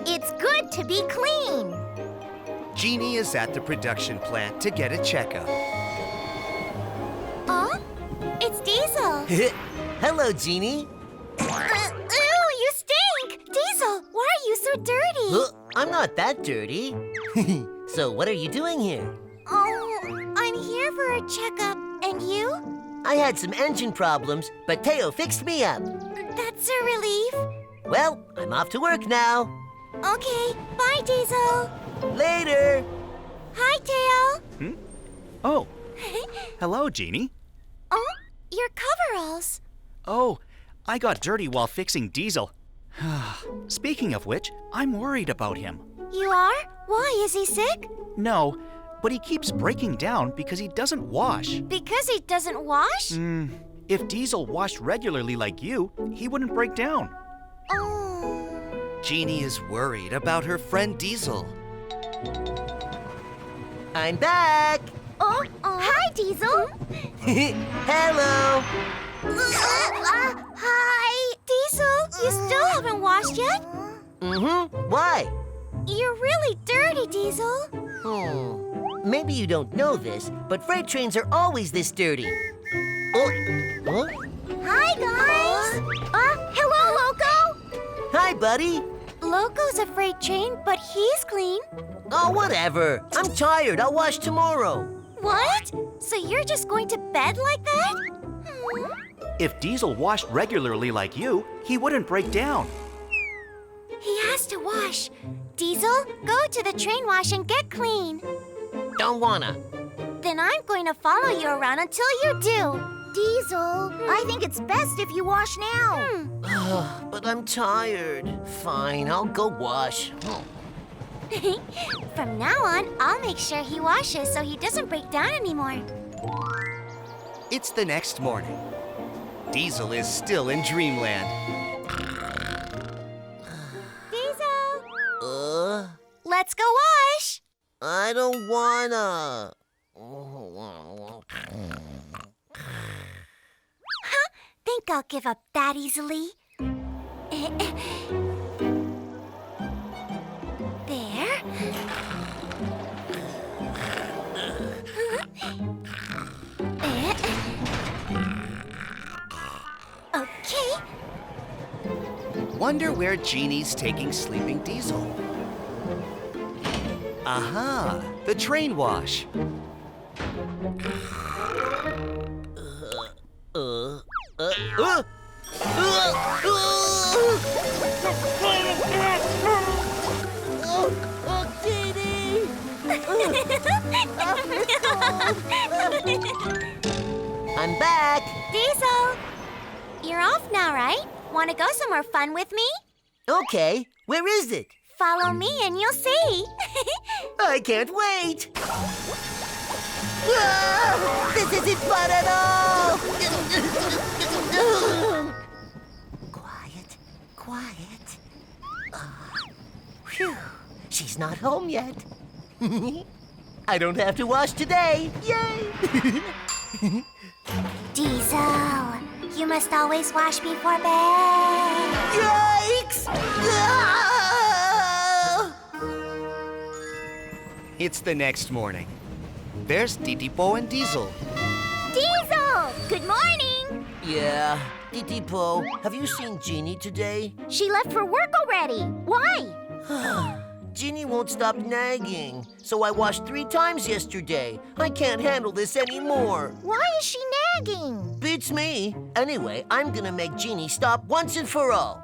It's good to be clean. Genie is at the production plant to get a checkup. Oh, it's Diesel. Hello, Genie. Ew, you stink! Diesel, why are you so dirty? I'm not that dirty. So what are you doing here? Oh, I'm here for a checkup. And you? I had some engine problems, but Taiyo fixed me up. That's a relief. Well, I'm off to work now. Okay, bye, Diesel. Later. Hi, Taiyo. Oh, hello, Genie. Oh, your coveralls. Oh, I got dirty while fixing Diesel. Speaking of which, I'm worried about him. You are? Why, is he sick? No, but he keeps breaking down because he doesn't wash. Because he doesn't wash? If Diesel washed regularly like you, he wouldn't break down. Oh. Genie is worried about her friend Diesel. I'm back. Oh, hi, Diesel. Hello. Hi. Diesel, you still haven't washed yet? Why? You're really dirty, Diesel. Maybe you don't know this, but freight trains are always this dirty. Oh. Hi, guys. Hello, Loco. Hi, buddy. Loco's a freight train, but he's clean. Oh, whatever. I'm tired. I'll wash tomorrow. What? So you're just going to bed like that? If Diesel washed regularly like you, he wouldn't break down. He has to wash. Diesel, go to the train wash and get clean. Don't wanna. Then I'm going to follow you around until you do. Diesel, I think it's best if you wash now. But I'm tired. Fine, I'll go wash. From now on, I'll make sure he washes so he doesn't break down anymore. It's the next morning. Diesel is still in dreamland. Diesel! Let's go wash! I don't wanna. Think I'll give up that easily. There. Okay. Wonder where Genie's taking sleeping Diesel. Aha! The train wash. Genie! I'm back. Diesel! You're off now, right? Want to go somewhere fun with me? Okay, where is it? Follow me and you'll see. I can't wait. This isn't fun at all. Quiet. Phew, she's not home yet. I don't have to wash today. Yay! Diesel, you must always wash before bed. Yikes! It's the next morning. There's Titipo and Diesel. Diesel, good morning. Yeah, Titipo, have you seen Genie today? She left for work already. Why? Genie won't stop nagging, so I washed 3 times yesterday. I can't handle this anymore. Why is she nagging? Beats me. Anyway, I'm gonna make Genie stop once and for all.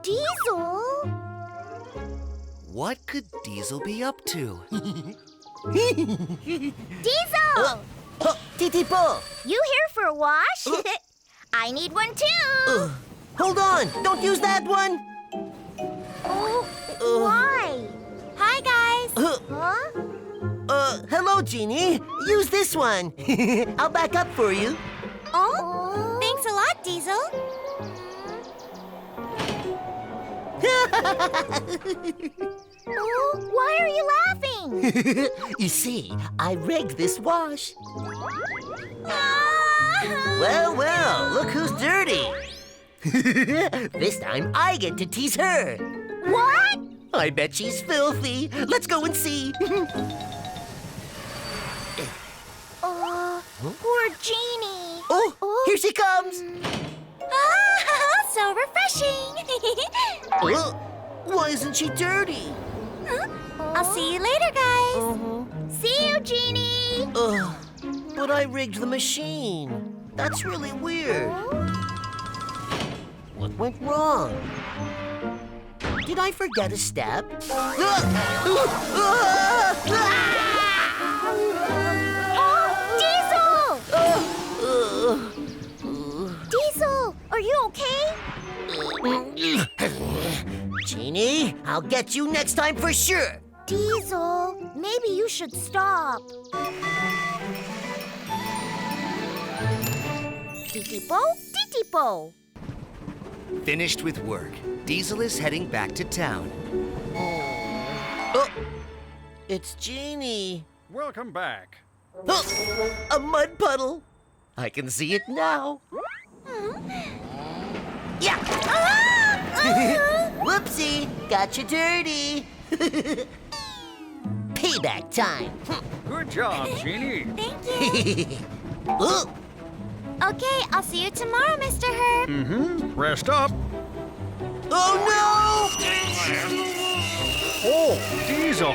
Diesel? What could Diesel be up to? Diesel! Titipo! You here for a wash? I need one too. Hold on! Don't use that one! Why? Hi, guys. Huh? Hello, Genie. Use this one. I'll back up for you. Oh, thanks a lot, Diesel. Oh, why are you laughing? You see, I rigged this wash. Ah! Well, look who's dirty. This time I get to tease her. What? I bet she's filthy. Let's go and see. Poor Genie. Oh, here she comes. Ah, so refreshing. Why isn't she dirty? I'll see you later, guys. See you, Genie. But I rigged the machine. That's really weird. What went wrong? Did I forget a step? Diesel, are you okay? Genie, I'll get you next time for sure. Diesel, maybe you should stop. Titipo, titipo. Finished with work, Diesel is heading back to town. Oh, it's Genie. Welcome back. Oh, a mud puddle. I can see it now. Yeah. Whoopsie, got you dirty. Payback time. Good job, Genie. Thank you. Oh, Okay, I'll see you tomorrow, Mr. Herb. Rest up. oh Oh, Diesel.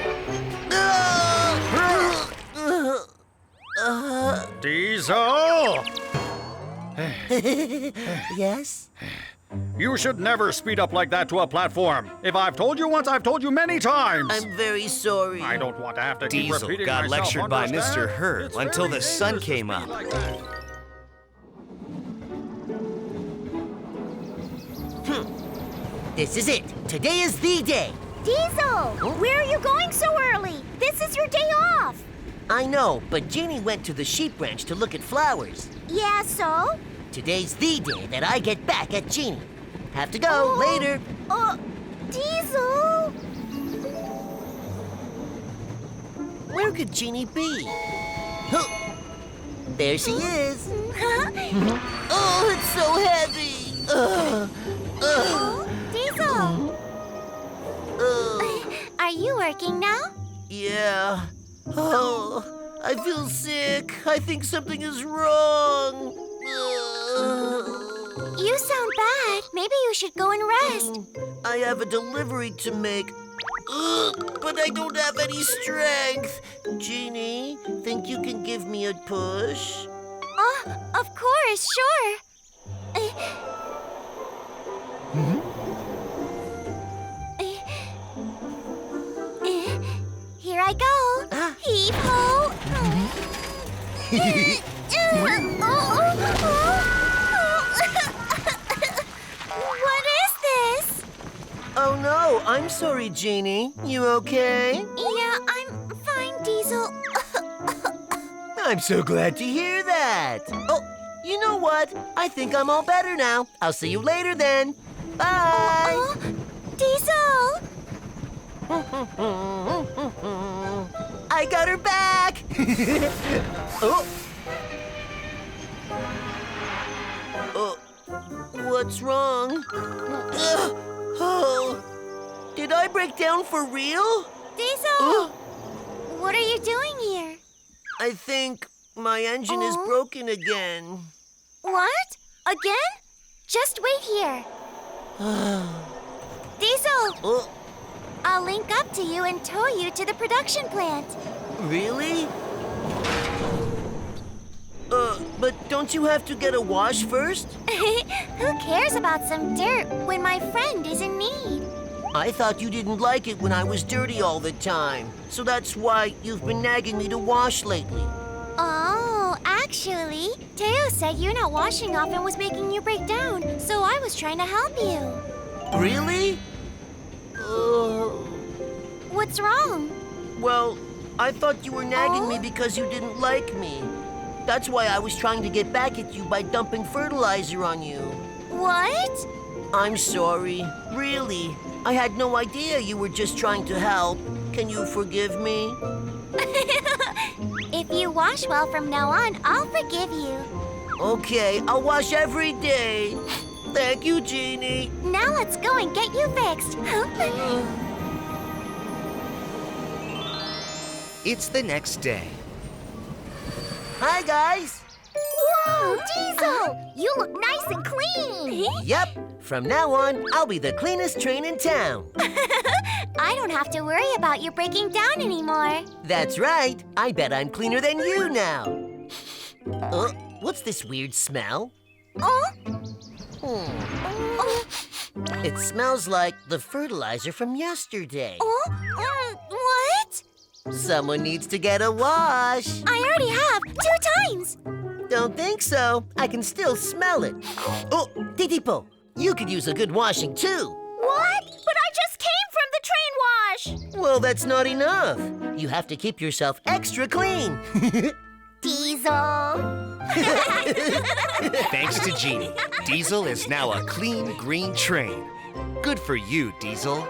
no! Diesel! Yes? You should never speed up like that to a platform. If I've told you once, I've told you many times. I'm very sorry. I don't want to have to keep Diesel repeating got myself, lectured by understand? Mr. Herb It's until very the sun dangerous to came speed up. like that. This is it. Today is the day. Diesel, where are you going so early? This is your day off. I know, but Genie went to the sheep ranch to look at flowers. Yeah, so? Today's the day that I get back at Genie. Have to go later. Diesel. Where could Genie be? Huh. There she is. Oh, it's so heavy. Diesel, are you working now? Yeah. Oh, I feel sick. I think something is wrong. You sound bad. Maybe you should go and rest. I have a delivery to make. But I don't have any strength. Genie, think you can give me a push? Of course, sure. Here I go. Heave ho. What is this? Oh no, I'm sorry, Genie. You okay? Yeah, I'm fine, Diesel. I'm so glad to hear that. Oh, you know what? I think I'm all better now. I'll see you later then. Bye. Diesel! I got her back. Oh. What's wrong? Oh. Did I break down for real? Diesel! What are you doing here? I think my engine is broken again. What? Again? Just wait here. Diesel! Oh, I'll link up to you and tow you to the production plant. really? But don't you have to get a wash first? Who cares about some dirt when my friend is in need? I thought you didn't like it when I was dirty all the time. So that's why you've been nagging me to wash lately. Oh, actually, Teo said you're not washing often was making you break down, so I was trying to help you. Really? What's wrong? Well, I thought you were nagging me because you didn't like me. That's why I was trying to get back at you by dumping fertilizer on you. What? I'm sorry. Really. I had no idea you were just trying to help. Can you forgive me? If you wash well from now on, I'll forgive you. Okay, I'll wash every day. Thank you, Genie. Now let's go and get you fixed. It's the next day. Hi, guys. Whoa, Diesel! You look nice and clean. Yep, from now on, I'll be the cleanest train in town. I don't have to worry about you breaking down anymore. That's right. I bet I'm cleaner than you now. What's this weird smell? Oh? Hmm. It smells like the fertilizer from yesterday. What? Someone needs to get a wash. I already have 2 times. Don't think so. I can still smell it. Oh, Titipo, you could use a good washing too. What? But I just came from the train wash. Well, that's not enough. You have to keep yourself extra clean. Diesel. Thanks to Genie, Diesel is now a clean green train. Good for you, Diesel.